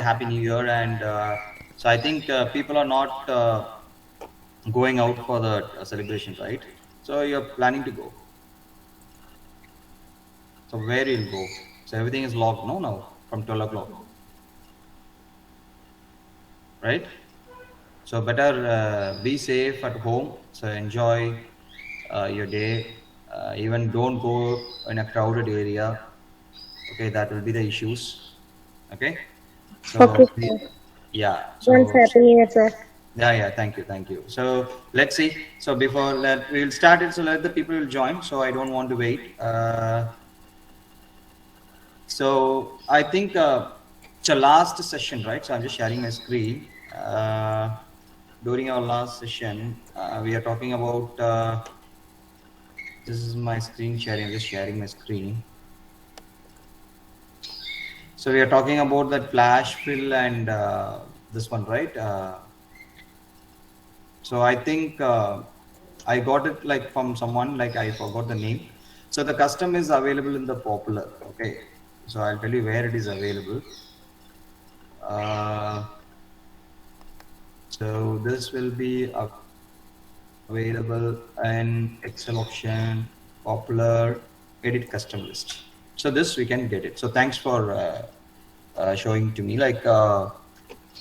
Happy New Year, and so I think people are not going out for the celebration, right? So you're planning to go. So where you'll go? So everything is locked, no, now from 12 o'clock, right? So better be safe at home. So enjoy your day. Even don't go in a crowded area. Okay, that will be the issues. Okay, Okay, so sir. yeah, Once so Happy New Year, sir. yeah, thank you. So let's see. So before that we'll start it. So let the people will join. So I don't want to wait. So I think it's a last session, right? So I'm just sharing my screen. During our last session, we are talking about. This is my screen sharing. I'm just sharing my screen. So we are talking about that flash fill and this one, right? So I think I got it like from someone, like I forgot the name. So the custom is available in the popular. Okay. So I'll tell you where it is available. Uh, so this will be available in Excel option, popular, edit custom list. So this we can get it. So thanks for showing to me, like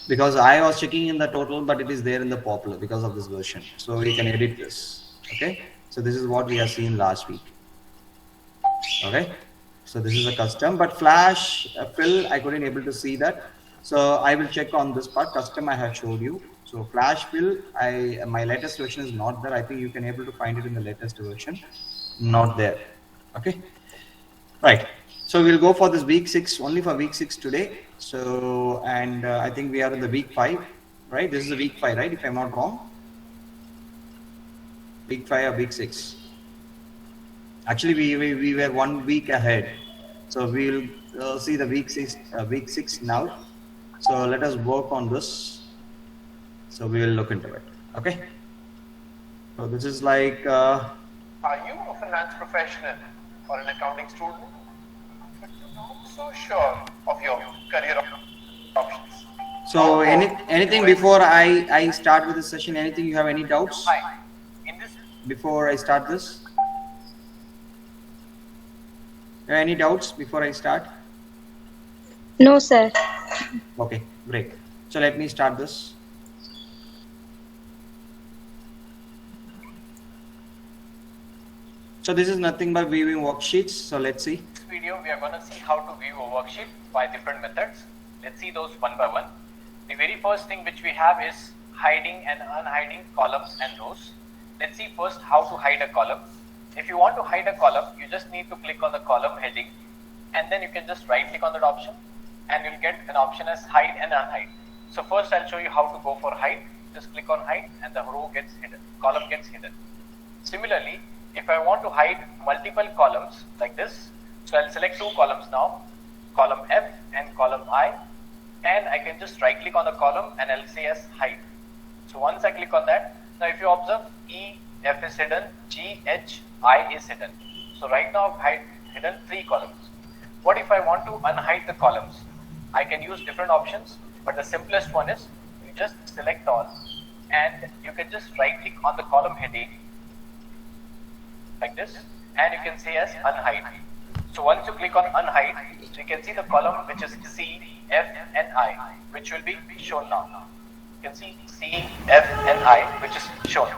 because I was checking in the total, but it is there in the popular because of this version. So we can edit this. Okay. So this is what we have seen last week. Okay. So this is a custom, but flash fill, I couldn't able to see that. So I will check on this part. Custom I have showed you. So flash fill, my latest version is not there. I think you can able to find it in the latest version. Not there. Okay. Right. So we'll go for this week 6, only for week 6 today. So, and I think we are in the week 5, right? This is the week 5, right? If I'm not wrong. Week 5 or week 6. Actually, we were 1 week ahead. So we'll see the week 6 now. So let us work on this. So we will look into it. Okay. So this is like. Are you a finance professional or an accounting student? But you're not so sure of your career options. So anything before I start with the session? Anything you have any doubts? Hi. In this Before I start this? Any doubts before I start? No, sir. Okay, great. So let me start this. So this is nothing but viewing worksheets. So let's see. this video, we are going to see how to view a worksheet by different methods. Let's see those one by one. The very first thing which we have is hiding and unhiding columns and rows. Let's see first how to hide a column. If you want to hide a column, you just need to click on the column heading, and then you can just right click on that option, and you'll get an option as hide and unhide. So first I'll show you how to go for hide. Just click on hide and the row gets hidden, column gets hidden. Similarly, if I want to hide multiple columns like this, so I'll select 2 columns now, column F and column I, and I can just right click on the column and I'll say as hide. So once I click on that, now if you observe, E, F is hidden, G, H, I is hidden. So right now I've hidden 3 columns. What if I want to unhide the columns? I can use different options, but the simplest one is you just select all and you can just right click on the column heading like this, and you can say as unhide. So once you click on unhide, you can see the column which is C, F and I, which will be shown now. You can see C, F and I, which is shown.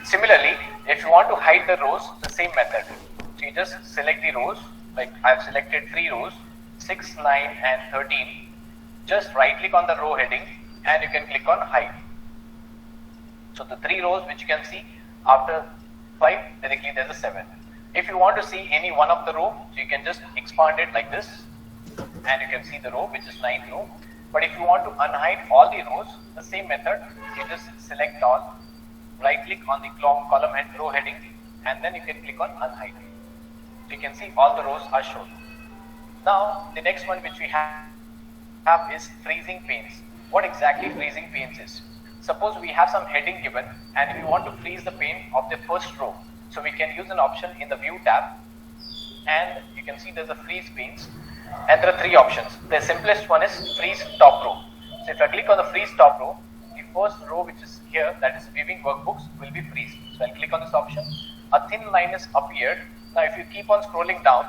Similarly, if you want to hide the rows, the same method. So you just select the rows, like I've selected 3 rows, 6, 9 and 13. Just right click on the row heading and you can click on hide. So the 3 rows which you can see, after 5 directly there's a 7. If you want to see any one of the row, so you can just expand it like this and you can see the row which is 9th row. But if you want to unhide all the rows, the same method, you just select all, right click on the column and row heading, and then you can click on unhide. So you can see all the rows are shown. Now the next one which we have is freezing panes. What exactly freezing panes is? Suppose we have some heading given and we want to freeze the pane of the first row. So we can use an option in the view tab, and you can see there's a freeze panes, and there are 3 options. The simplest one is freeze top row. So if I click on the freeze top row, the first row which is here, that is viewing workbooks, will be freezed. So I'll click on this option. A thin line is appeared. Now if you keep on scrolling down,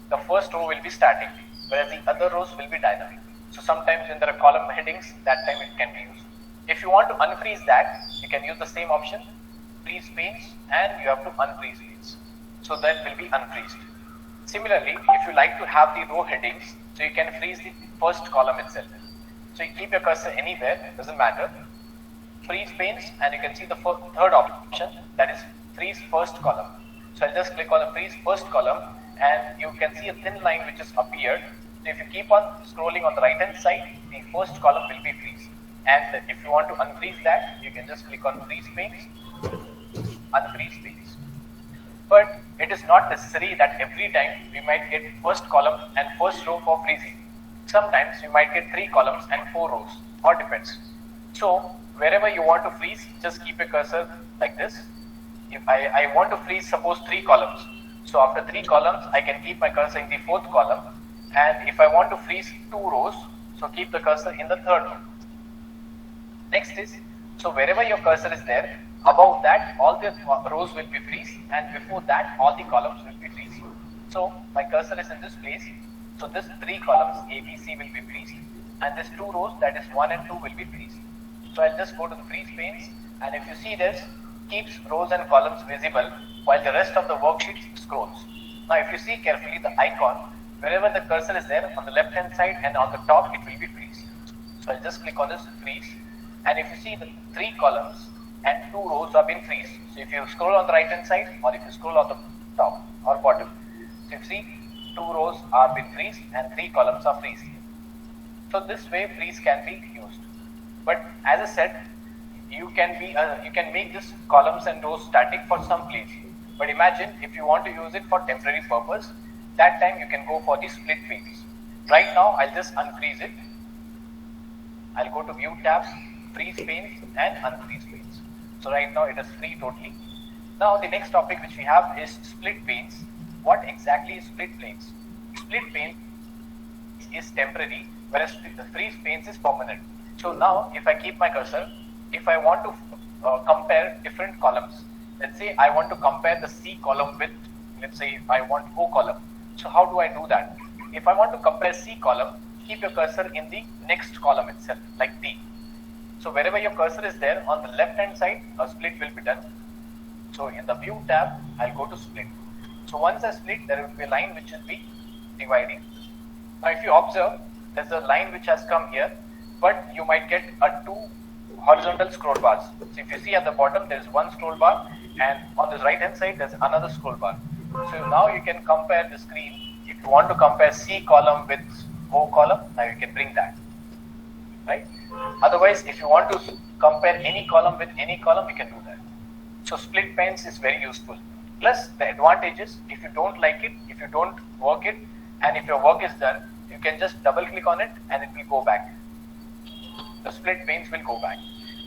the first row will be static, whereas the other rows will be dynamic. So sometimes when there are column headings, that time it can be used. If you want to unfreeze that, you can use the same option, freeze panes, and you have to unfreeze panes. So that will be unfreezed. Similarly, if you like to have the row headings, so you can freeze the first column itself. So you keep your cursor anywhere, doesn't matter. Freeze panes, and you can see the third option, that is freeze first column. So I'll just click on the freeze first column, and you can see a thin line which has appeared. So if you keep on scrolling on the right hand side, the first column will be freeze. And if you want to unfreeze that, you can just click on freeze panes, unfreeze panes. But it is not necessary that every time we might get first column and first row for freezing. Sometimes you might get 3 columns and 4 rows, or depends. So wherever you want to freeze, just keep a cursor like this. If I want to freeze, suppose 3 columns. So after 3 columns, I can keep my cursor in the 4th column. And if I want to freeze 2 rows, so keep the cursor in the 3rd row. Next is, so wherever your cursor is there, above that all the rows will be freeze, and before that all the columns will be freeze. So my cursor is in this place. So this 3 columns A, B, C will be freezed, and this 2 rows, that is 1 and 2, will be freezed. So I'll just go to the freeze panes, and if you see this, keeps rows and columns visible while the rest of the worksheet scrolls. Now if you see carefully the icon, wherever the cursor is there, on the left hand side and on the top, it will be freeze. So I'll just click on this freeze, and if you see the 3 columns and 2 rows have been freezed. So if you scroll on the right hand side, or if you scroll on the top or bottom, so you see 2 rows are been freezed and 3 columns are freezed. So this way freeze can be used. But as I said, you can make this columns and rows static for some place. But imagine if you want to use it for temporary purpose, that time you can go for the split panes. Right now I'll just unfreeze it. I'll go to view tabs, freeze panes and unfreeze panes. So right now it is free totally. Now the next topic which we have is split panes. What exactly is split panes? Split panes is temporary, whereas the freeze panes is permanent. So now if I keep my cursor, if I want to compare different columns, let's say I want to compare the C column with, let's say I want O column. So how do I do that? If I want to compare C column, keep your cursor in the next column itself, like D. So wherever your cursor is there, on the left hand side, a split will be done. So in the view tab, I'll go to split. So once I split, there will be a line which will be dividing. Now if you observe, there's a line which has come here, but you might get 2 horizontal scroll bars. So if you see at the bottom, there is one scroll bar, and on the right hand side, there's another scroll bar. So now you can compare the screen. If you want to compare C column with O column, now you can bring that, right? Otherwise, if you want to compare any column with any column, you can do that. So split panes is very useful. Plus the advantage is, if you don't like it, if you don't work it, and if your work is done, you can just double click on it and it will go back. The split panes will go back.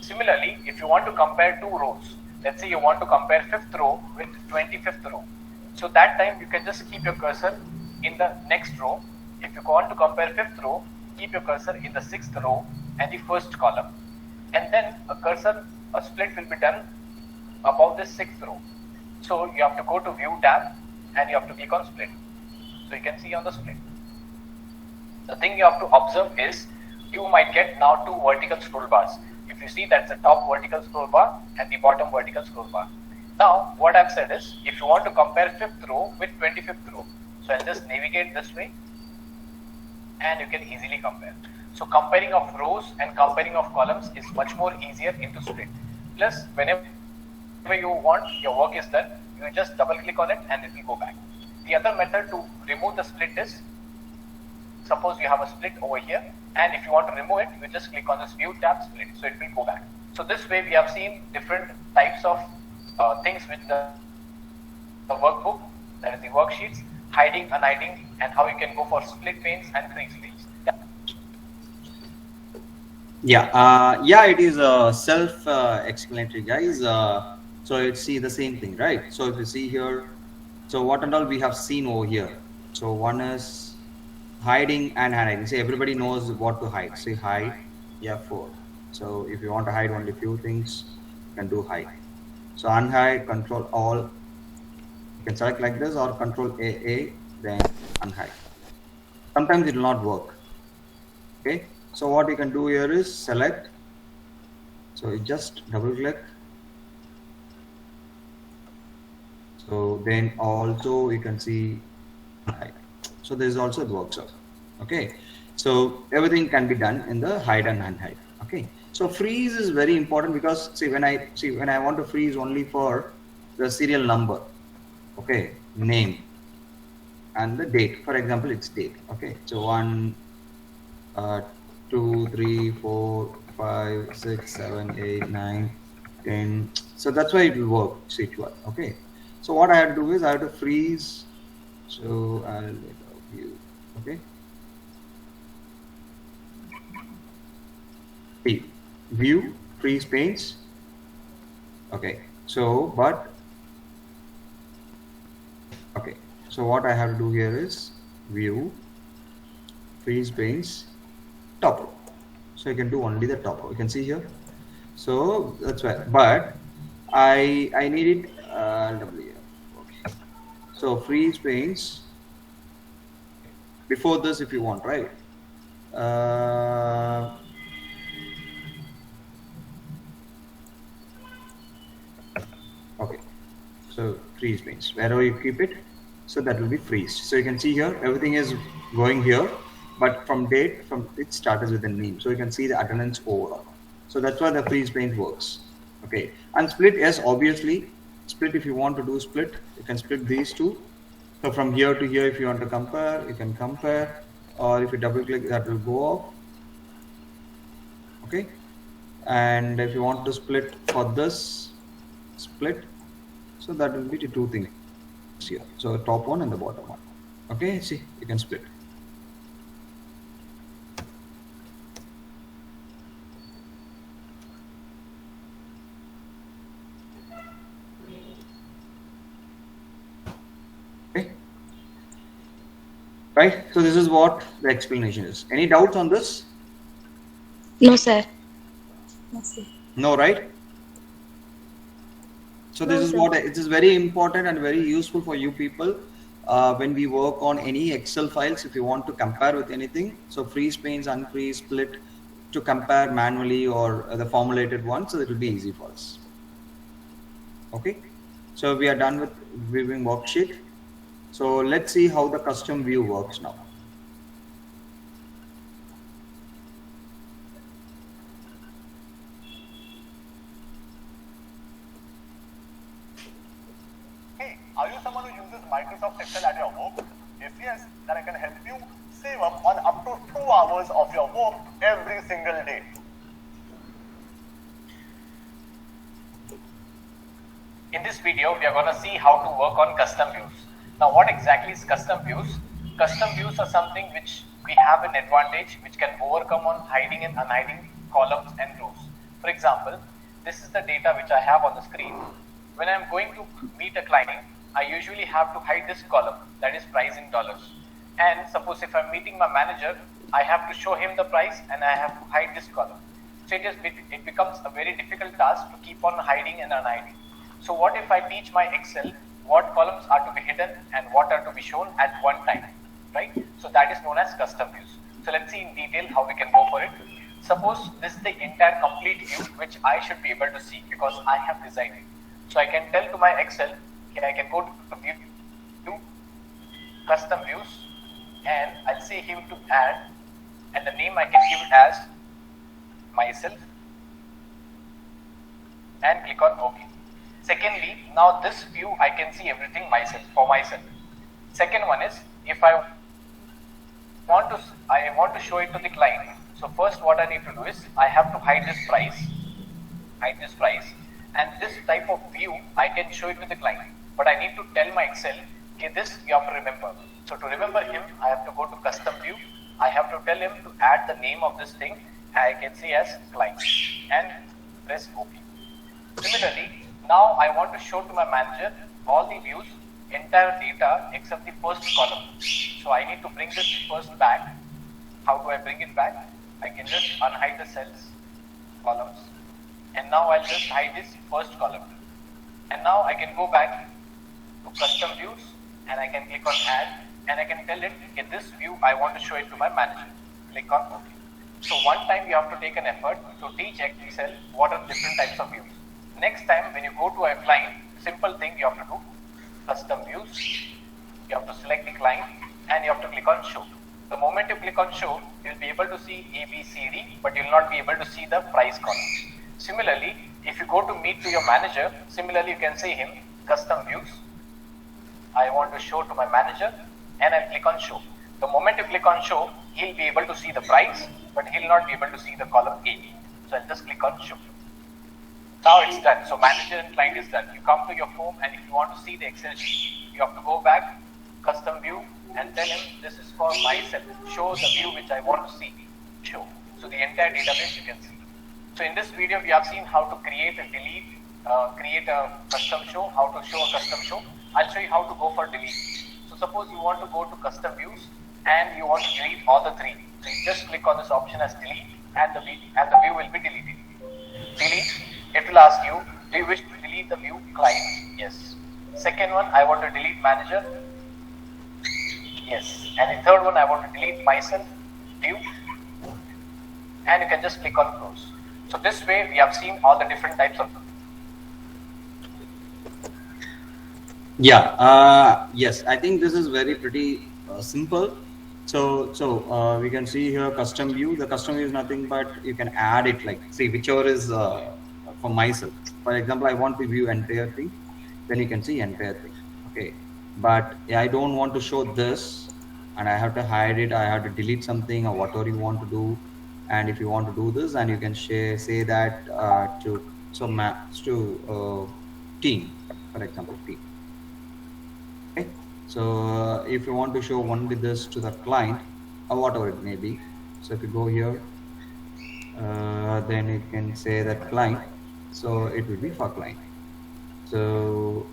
Similarly, if you want to compare 2 rows, let's say you want to compare 5th row with 25th row. So that time you can just keep your cursor in the next row. If you want to compare 5th row, keep your cursor in the 6th row and the 1st column. And then a split will be done above the 6th row. So you have to go to view tab and you have to click on split. So you can see on the split. The thing you have to observe is, you might get now 2 vertical scroll bars. If you see, that's the top vertical scroll bar and the bottom vertical scroll bar. Now what I've said is, if you want to compare 5th row with 25th row, so I'll just navigate this way and you can easily compare. So comparing of rows and comparing of columns is much more easier into split. Plus whenever you want your work is done, you just double click on it and it will go back. The other method to remove the split is, suppose you have a split over here, and if you want to remove it, you just click on this view tab, split, so it will go back. So this way we have seen different types of things with the workbook, that is the worksheets, hiding, unhiding, and how you can go for split panes and freeze panes. Yeah, it is self-explanatory, guys. So it's see the same thing, right? So if you see here, so what and all we have seen over here. So one is hiding and hiding. See, everybody knows what to hide. Say hide F4. So if you want to hide only few things, you can do hide. So unhide, control all. You can select like this or control AA, then unhide. Sometimes it will not work. Okay. So what you can do here is select. So you just double click. So then also you can see hide. So this is also it works out. Okay. So everything can be done in the hide and unhide. Okay. So freeze is very important because when I want to freeze only for the serial number, okay, name and the date. For example, it's date. Okay. So 1, 2, 3, 4, 5, 6, 7, 8, 9, 10. So that's why it will work. C12. Okay. So what I have to do is I have to freeze. So I'll make a view. Okay. View, freeze panes. Okay. So okay. So what I have to do here is view, freeze panes, top row. So you can do only the top row. You can see here. So that's why. But I need it WF. Okay. So freeze panes. Before this, if you want, right? Okay. So freeze panes. Wherever you keep it, so that will be freezed. So you can see here, everything is going here, but from date, it starts with the name. So you can see the attendance overall. So that's why the freeze pane works. Okay. And split, yes, obviously. Split, if you want to do split, you can split these two. So from here to here, if you want to compare, you can compare. Or if you double click, that will go off. Okay. And if you want to split for this, split. So that will be the two things here. So top one and the bottom one. Okay. See, you can split. Right, so this is what the explanation is. Any doubts on this? No, sir. No, right? So this is what it is very important and very useful for you people when we work on any Excel files. If you want to compare with anything, so freeze panes, unfreeze, split, to compare manually or the formulated one, so it will be easy for us. Okay, so we are done with viewing worksheet. So let's see how the custom view works now. Hey, are you someone who uses Microsoft Excel at your work? If yes, then I can help you save up to 2 hours of your work every single day. In this video, we are going to see how to work on custom views. Now, what exactly is custom views? Custom views are something which we have an advantage which can overcome on hiding and unhiding columns and rows. For example, this is the data which I have on the screen. When I'm going to meet a client, I usually have to hide this column, that is price in dollars. And suppose if I'm meeting my manager, I have to show him the price and I have to hide this column. So it becomes a very difficult task to keep on hiding and unhiding. So what if I teach my Excel what columns are to be hidden and what are to be shown at one time, right? So that is known as custom views. So let's see in detail how we can go for it. Suppose this is the entire complete view which I should be able to see because I have designed it. So I can tell to my Excel, I can go to view, custom views, and I'll say him to add, and the name I can give it as myself, and click on OK. Secondly, now this view I can see everything for myself. Second one is if I want to show it to the client. So first what I need to do is I have to hide this price, and this type of view I can show it to the client. But I need to tell my Excel, okay, this you have to remember. So to remember him, I have to go to custom view. I have to tell him to add the name of this thing. I can see as client and press OK. Similarly, now I want to show to my manager all the views entire data except the first column. So I need to bring this first back. How do I bring it back? I can just unhide the cells, columns, and now I'll just hide this first column. And now I can go back to custom views and I can click on add and I can tell it, in this view I want to show it to my manager. Click on OK. So one time you have to take an effort to teach Excel what are different types of views. Next time when you go to a client, simple thing you have to do, custom views, you have to select the client and you have to click on show. The moment you click on show, you will be able to see A, B, C, D, but you will not be able to see the price column. Similarly, if you go to meet to your manager, similarly you can say him, custom views, I want to show to my manager and I'll click on show. The moment you click on show, he'll be able to see the price, but he'll not be able to see the column A. So I'll just click on show. Now it's done. So manager and client is done. You come to your home and if you want to see the Excel sheet, you have to go back, custom view, and tell him this is for myself. Show the view which I want to see. Show. So the entire database you can see. So in this video we have seen how to create and delete, create a custom show, how to show a custom show. I'll show you how to go for delete. So suppose you want to go to custom views and you want to delete all the three. So you just click on this option as delete and the view will be deleted. Delete, it will ask you, do you wish to delete the view client? Yes. Second one, I want to delete manager. Yes. And the third one, I want to delete myself, view. And you can just click on close. So this way we have seen all the different types of. Yeah, yes, I think this is very pretty simple. So we can see here custom view. The custom view is nothing but you can add it, like see whichever is for myself. For example, I want to view entire thing, then you can see entire thing. Okay, but I don't want to show this and I have to hide it. I have to delete something or whatever you want to do. And if you want to do this, and you can say that to team, for example, team. Okay, so if you want to show only this to the client or whatever it may be, so if you go here, then you can say that client, so it will be for client. So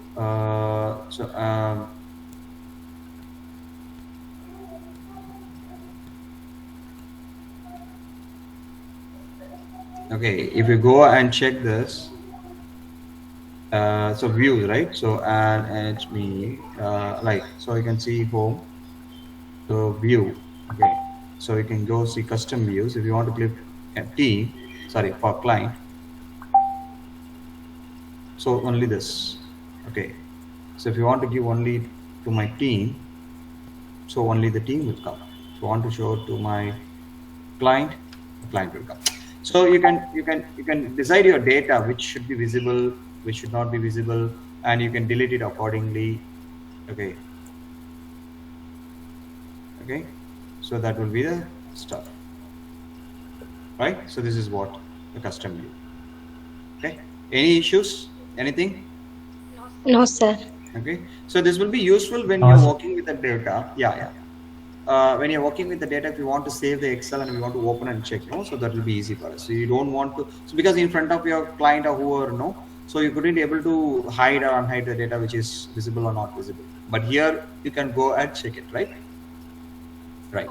okay, if you go and check this, so views, right? So and it's me, like, so you can see home, so view. Okay, so you can go see custom views. If you want to click team, sorry, for client, so only this. Okay, so if you want to give only to my team, so only the team will come. If you want to show to my client, the client will come. So you can decide your data which should be visible, which should not be visible, and you can delete it accordingly. Okay, so that will be the stuff, right? So this is what the custom view. Okay, any issues, anything? No, sir. Okay, so this will be useful when you're working with the data. When you're working with the data, if you want to save the Excel and you want to open and check, so that will be easy for us. So you don't want to, so because in front of your client or whoever, so you couldn't able to hide or unhide the data which is visible or not visible. But here you can go and check it, right? Right.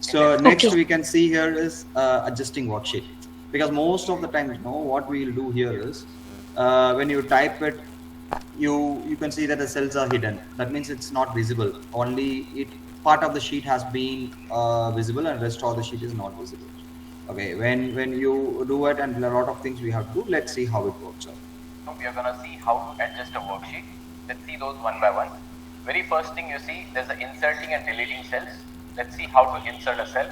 So next we can see here is adjusting worksheet, because most of the time, what we will do here is when you type it, you can see that the cells are hidden. That means it's not visible. Only part of the sheet has been visible and rest of the sheet is not visible. Okay, when you do it, and a lot of things we have to do, let's see how it works out. So we are going to see how to adjust a worksheet. Let's see those one by one. Very first thing you see, there's the inserting and deleting cells. Let's see how to insert a cell.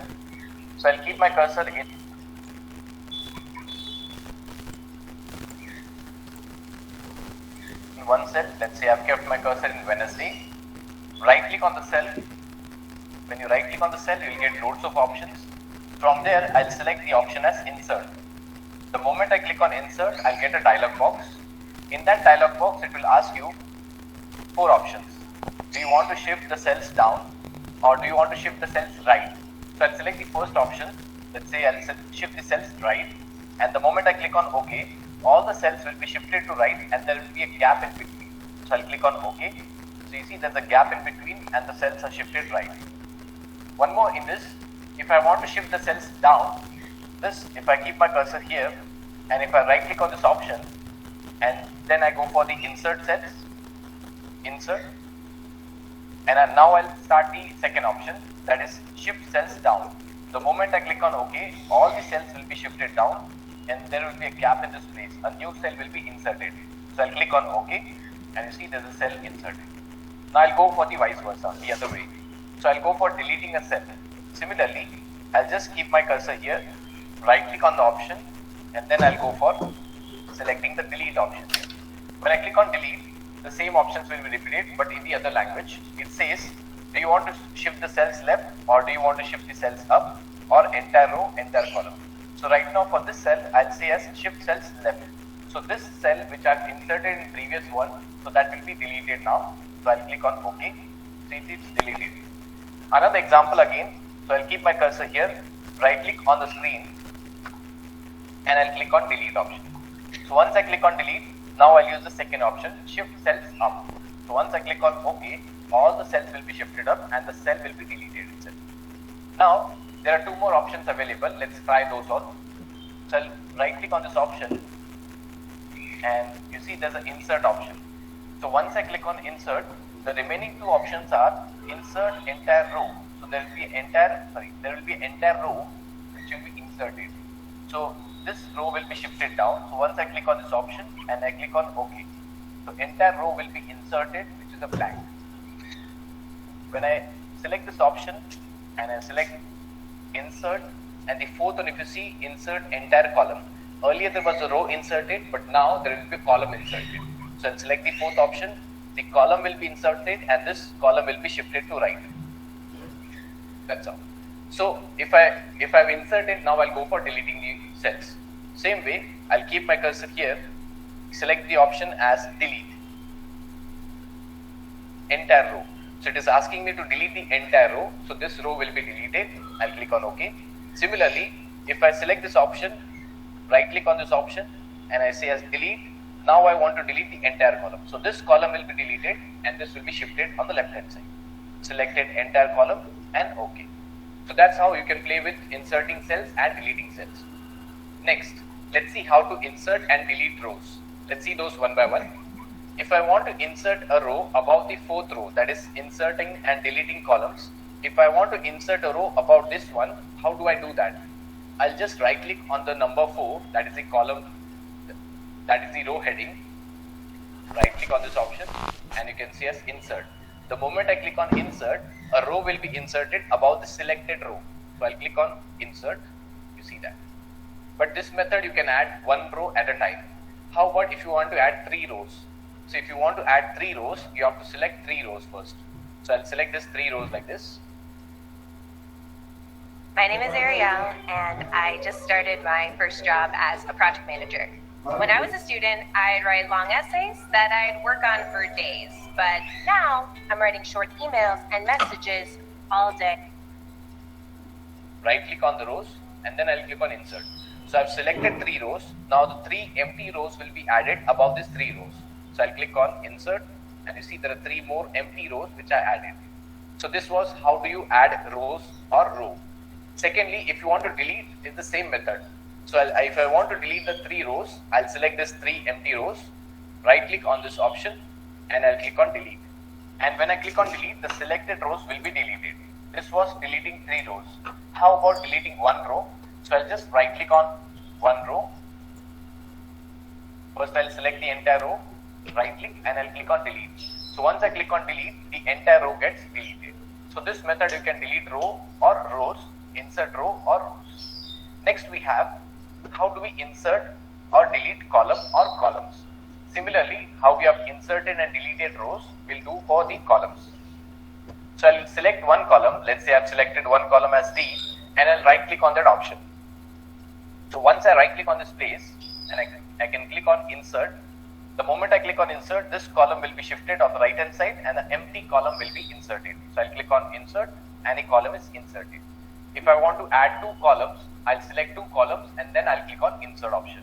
So I'll keep my cursor in one cell. Let's say I've kept my cursor in Wednesday. Right click on the cell. When you right click on the cell, you will get loads of options. From there, I'll select the option as insert. The moment I click on insert, I'll get a dialog box. In that dialog box, it will ask you 4 options. Do you want to shift the cells down, or do you want to shift the cells right? So I'll select the first option. Let's say I'll shift the cells right. And the moment I click on OK, all the cells will be shifted to right and there will be a gap in between. So I'll click on OK. So you see there's a gap in between and the cells are shifted right. One more in this, if I want to shift the cells down, this, if I keep my cursor here and if I right click on this option and then I go for the insert cells, insert, and now I'll start the second option, that is shift cells down. The moment I click on OK, all the cells will be shifted down and there will be a gap in this place. A new cell will be inserted. So I'll click on OK and you see there's a cell inserted. Now I'll go for the vice versa, the other way. So I'll go for deleting a cell. Similarly, I'll just keep my cursor here, right click on the option and then I'll go for selecting the delete option here. When I click on delete, the same options will be repeated but in the other language. It says, do you want to shift the cells left or do you want to shift the cells up or entire row, entire column. So right now for this cell, I'll say as shift cells left. So this cell which I've inserted in previous one, so that will be deleted now. So I'll click on OK. See, it's deleted. Another example again. So I'll keep my cursor here, right click on the screen and I'll click on delete option. So once I click on delete, now I'll use the second option, shift cells up. So once I click on OK, all the cells will be shifted up and the cell will be deleted itself. Now there are two more options available. Let's try those all. So I'll right click on this option and you see there's an insert option. So once I click on insert, the remaining two options are insert entire row. So there will be entire row which will be inserted. So this row will be shifted down. So once I click on this option and I click on OK, so entire row will be inserted, which is a blank. When I select this option and I select insert and the fourth one, if you see insert entire column, earlier there was a row inserted but now there will be a column inserted. So I'll select the fourth option, the column will be inserted and this column will be shifted to right. That's all. So if I've inserted, now I'll go for deleting the cells. Same way, I'll keep my cursor here, select the option as delete entire row. So it is asking me to delete the entire row. So this row will be deleted. I'll click on OK. Similarly, if I select this option, right click on this option and I say as delete, now I want to delete the entire column. So this column will be deleted and this will be shifted on the left hand side. Selected entire column and OK. So that's how you can play with inserting cells and deleting cells. Next, let's see how to insert and delete rows. Let's see those one by one. If I want to insert a row above the fourth row, that is inserting and deleting columns. If I want to insert a row above this one, how do I do that? I'll just right click on the number 4, that is the column, that is the row heading. Right click on this option and you can see as insert. The moment I click on insert, a row will be inserted above the selected row. So I'll click on insert, you see that. But this method you can add one row at a time. How about if you want to add 3 rows? So if you want to add 3 rows, you have to select 3 rows first. So I'll select this 3 rows like this. My name is Ariel and I just started my first job as a project manager. When I was a student, I'd write long essays that I'd work on for days, but now I'm writing short emails and messages all day. Right click on the rows and then I'll click on insert. So I've selected 3 rows. Now the 3 empty rows will be added above these 3 rows. So I'll click on insert and you see there are 3 more empty rows which I added. So this was how do you add rows or row. Secondly, if you want to delete, it's the same method. So if I want to delete the 3 rows, I'll select these 3 empty rows, right click on this option and I'll click on delete. And when I click on delete, the selected rows will be deleted. This was deleting 3 rows. How about deleting 1 row? So I'll just right click on 1 row. First I'll select the entire row, right click and I'll click on delete. So once I click on delete, the entire row gets deleted. So this method you can delete row or rows, insert row or rows. Next we have how do we insert or delete column or columns. Similarly, how we have inserted and deleted rows, we'll do for the columns. So I'll select one column, let's say I've selected one column as D and I'll right click on that option. So once I right click on this place and I can click on insert, the moment I click on insert, this column will be shifted on the right hand side and the empty column will be inserted. So I'll click on insert and a column is inserted. If I want to add 2 columns, I'll select 2 columns and then I'll click on insert option.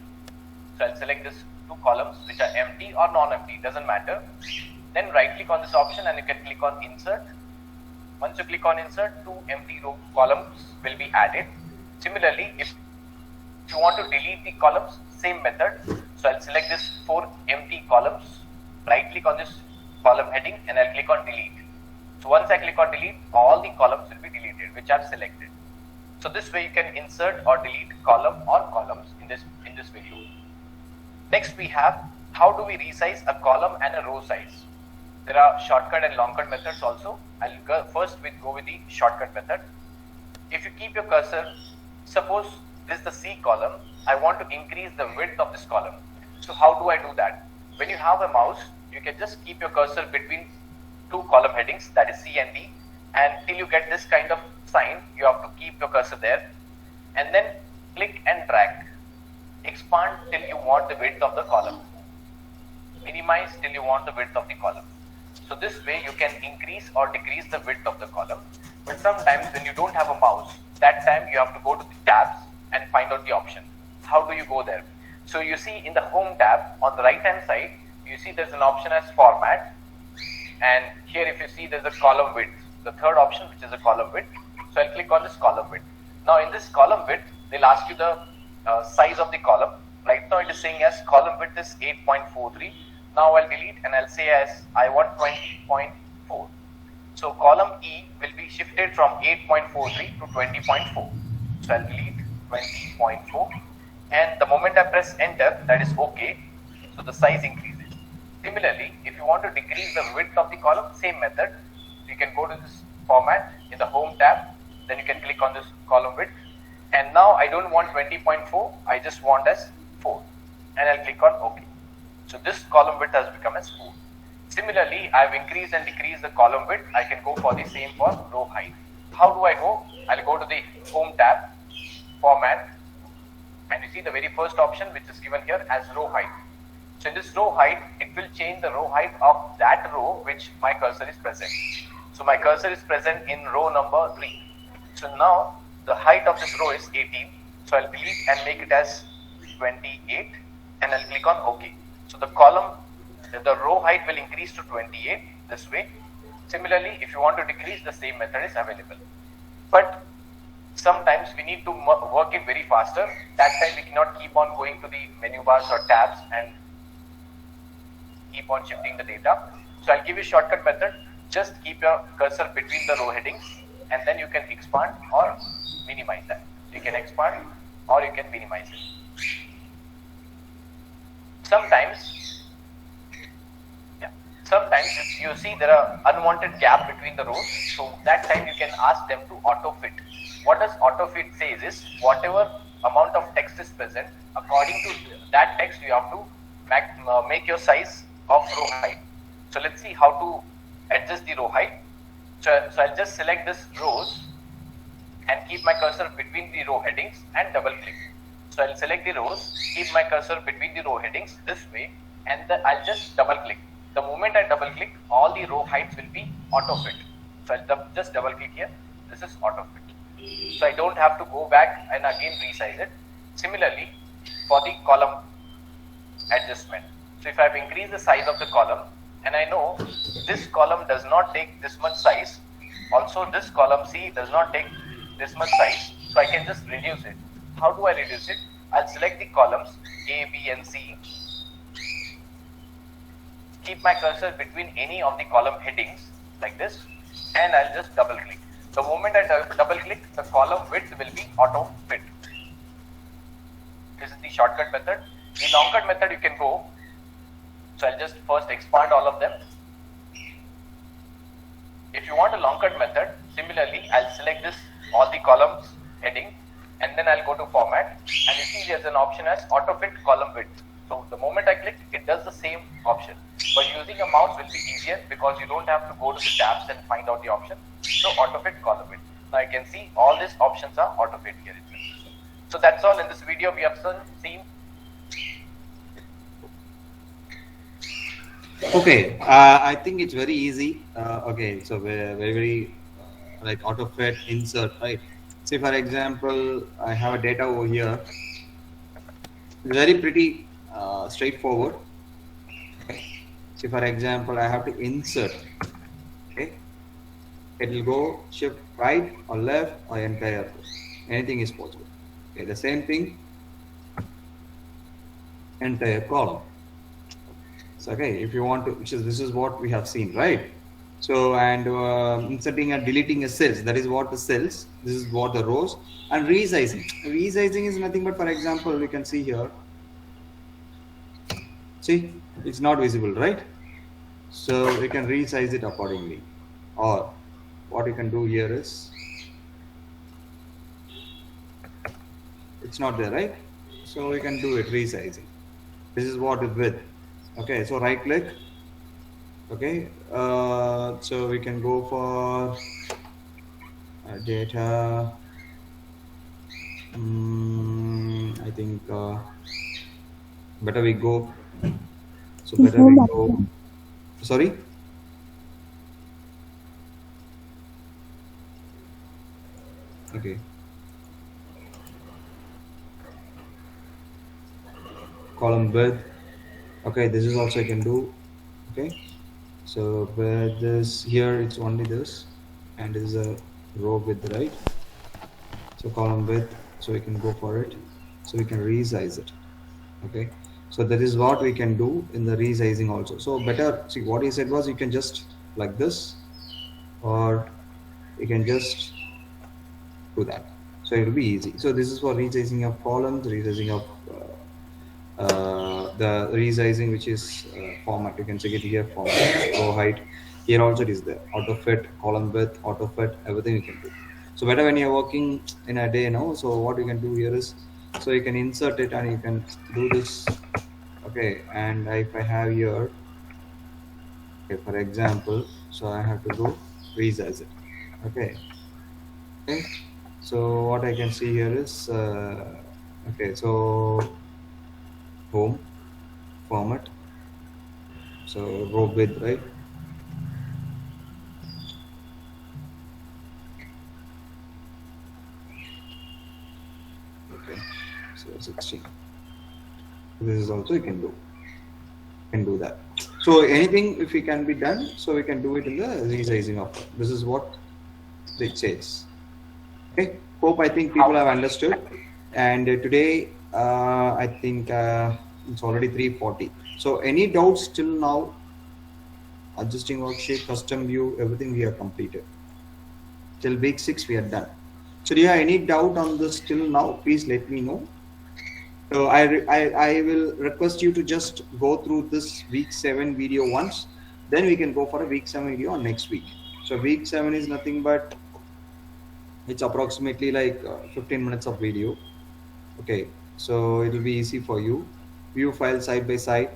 So I'll select this 2 columns which are empty or non-empty, doesn't matter. Then right click on this option and you can click on insert. Once you click on insert, 2 empty row columns will be added. Similarly, if you want to delete the columns, same method. So I'll select this 4 empty columns, right click on this column heading and I'll click on delete. So once I click on delete, all the columns will be deleted which I've selected. So this way you can insert or delete column or columns in this video. Next we have how do we resize a column and a row size. There are shortcut and long cut methods also. I'll go with the shortcut method. If you keep your cursor, suppose this is the C column, I want to increase the width of this column. So how do I do that? When you have a mouse, you can just keep your cursor between 2 column headings, that is C and D, and till you get this kind of sign, you have to keep your cursor there and then click and drag. Expand till you want the width of the column. Minimize till you want the width of the column. So this way you can increase or decrease the width of the column. But sometimes when you don't have a mouse, that time you have to go to the tabs and find out the option. How do you go there? So you see in the home tab on the right hand side, you see there's an option as format, and here if you see there's a column width, the third option which is a column width. So I'll click on this column width. Now in this column width, they'll ask you the size of the column. Right now it is saying as column width is 8.43. Now I'll delete and I'll say as I want 20.4. So column E will be shifted from 8.43 to 20.4. So I'll delete 20.4, and the moment I press enter, that is OK. So the size increases. Similarly, if you want to decrease the width of the column, same method. You can go to this format in the home tab, then you can click on this column width, and now I don't want 20.4, I just want as 4, and I'll click on OK. So this column width has become as 4. Similarly, I've increased and decreased the column width. I can go for the same for row height. How do I go? I'll go to the home tab, format, and you see the very first option which is given here as row height. So in this row height, it will change the row height of that row which my cursor is present. So my cursor is present in row number 3. So now the height of this row is 18. So I'll delete and make it as 28, and I'll click on OK. So the row height will increase to 28 this way. Similarly, if you want to decrease, the same method is available. But sometimes we need to work it very faster. That time we cannot keep on going to the menu bars or tabs and keep on shifting the data. So I'll give you a shortcut method. Just keep your cursor between the row headings and then you can expand or minimize that. You can expand or you can minimize it. Sometimes if you see there are unwanted gap between the rows, so that time you can ask them to auto fit. What does auto fit says is whatever amount of text is present, according to that text you have to make your size of row height. So let's see how to adjust the row height. So I'll just select this rows and keep my cursor between the row headings and double click. So I'll select the rows, keep my cursor between the row headings this way, and then I'll just double click. The moment I double click, all the row heights will be auto fit. So I'll just double click here. This is auto fit. So I don't have to go back and again resize it. Similarly, for the column adjustment. So if I've increased the size of the column and I know this column does not take this much size, also this column C does not take this much size, so I can just reduce it. How do I reduce it? I'll select the columns A, B and C. Keep my cursor between any of the column headings like this and I'll just double click. The moment I double click, the column width will be auto fit. This is the shortcut method. The long cut method you can go. So I'll just first expand all of them. If you want a long cut method, similarly I'll select this all the columns heading and then I'll go to format and you see there's an option as auto fit column width. So the moment I click, it does the same option. But using a mouse will be easier because you don't have to go to the tabs and find out the option. So auto fit column width. Now you can see all these options are auto fit here itself. So that's all in this video. We have seen. Okay, I think it's very easy. Okay, so very like auto fit insert, right? Say for example, I have a data over here. Very pretty straightforward. See, for example, I have to insert. Okay, it will go shift right or left or entire row. Anything is possible. Okay, the same thing, entire column. So okay, if you want to, this is what we have seen, right? So, and inserting and deleting a cells, that is what the cells, this is what the rows, and resizing. Resizing is nothing but, for example, we can see here, see, it's not visible, right? So we can resize it accordingly. Or what you can do here is, it's not there, right? So we can do it, resizing. This is what is width. Okay, so right click. Okay, so we can go for data. I think better we go. So better we go. Sorry. Okay. Column width. Okay, this is also I can do. Okay. So where this here it's only this, and this is a row width, right? So column width, so we can go for it. So we can resize it. Okay. So that is what we can do in the resizing also. So better, see what he said was you can just like this, or you can just do that. So it will be easy. So this is for resizing of columns, resizing of the resizing, which is format. You can check it here, format, row height. Here also it is there, auto fit, column width, auto fit, everything you can do. So better when you're working in a day, you know. So what you can do here is, so you can insert it and you can do this. Okay, and if I have here, okay, for example, so I have to go resize it. Okay. Okay. So what I can see here is, okay, so home, format, so row width, right? Okay, so 16. This is also you can do that. So anything if it can be done, so we can do it in the resizing of it. This is what it says. Okay, hope I think people have understood. And today I think it's already 3:40. So any doubts till now? Adjusting worksheet, custom view, everything we have completed. Till week 6 we are done. So do you have any doubt on this till now? Please let me know. So I will request you to just go through this week 7 video once. Then we can go for a week 7 video on next week. So week 7 is nothing but, it's approximately like 15 minutes of video. Okay, so it will be easy for you. View file side by side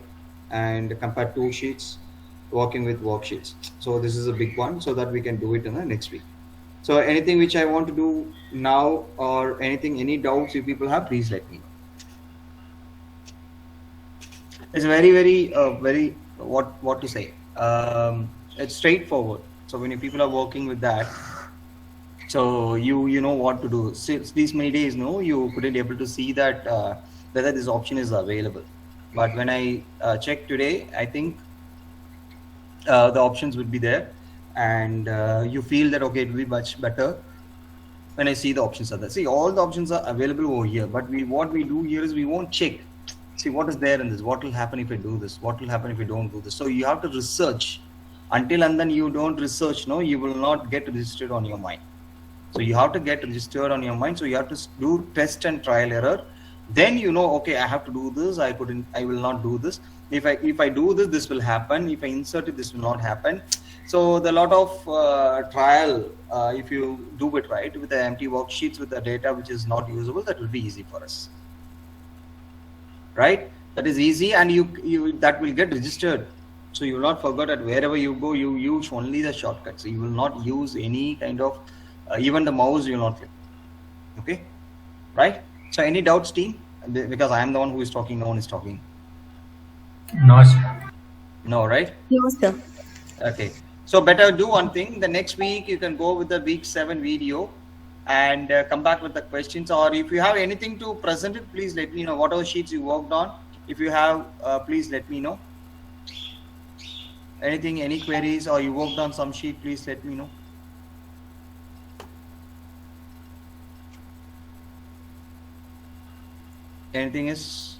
and compare 2 sheets, working with worksheets. So this is a big one, so that we can do it in the next week. So anything which I want to do now, or anything, any doubts you people have, please let me know. It's very what to say. It's straightforward. So when you people are working with that, so you know what to do. Since these many days, no, you couldn't able to see that whether this option is available. But when I checked today, I think the options would be there, and you feel that okay, it will be much better when I see the options are there. See, all the options are available over here, but what we do here is we won't check. See what is there in this. What will happen if I do this? What will happen if I don't do this? So you have to research. Until and then you don't research, no, you will not get registered on your mind. So you have to get registered on your mind. So you have to do test and trial error. Then you know, okay, I have to do this. I will not do this. If I do this, this will happen. If I insert it, this will not happen. So the lot of trial, if you do it right with the empty worksheets with the data which is not usable, that will be easy for us. Right? That is easy, and you that will get registered. So you will not forget that wherever you go, you use only the shortcuts. So you will not use any kind of even the mouse you will not click. Okay, right? So any doubts, team? Because I am the one who is talking, no one is talking. No, sir. No, right? No, sir. Okay. So better do one thing. The next week you can go with the week 7 video and come back with the questions. Or if you have anything to present it, please let me know. Whatever sheets you worked on, if you have, please let me know. Anything, any queries, or you worked on some sheet, please let me know. Anything is,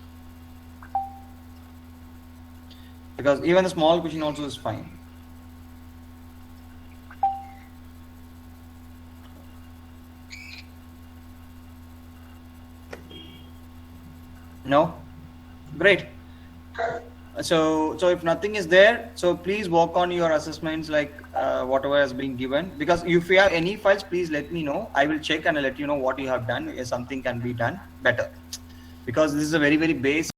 because even a small question also is fine. No? Great. So if nothing is there, so please work on your assessments, like whatever has been given, because if you have any files, please let me know. I will check and I'll let you know what you have done, if something can be done better, because this is a very, very basic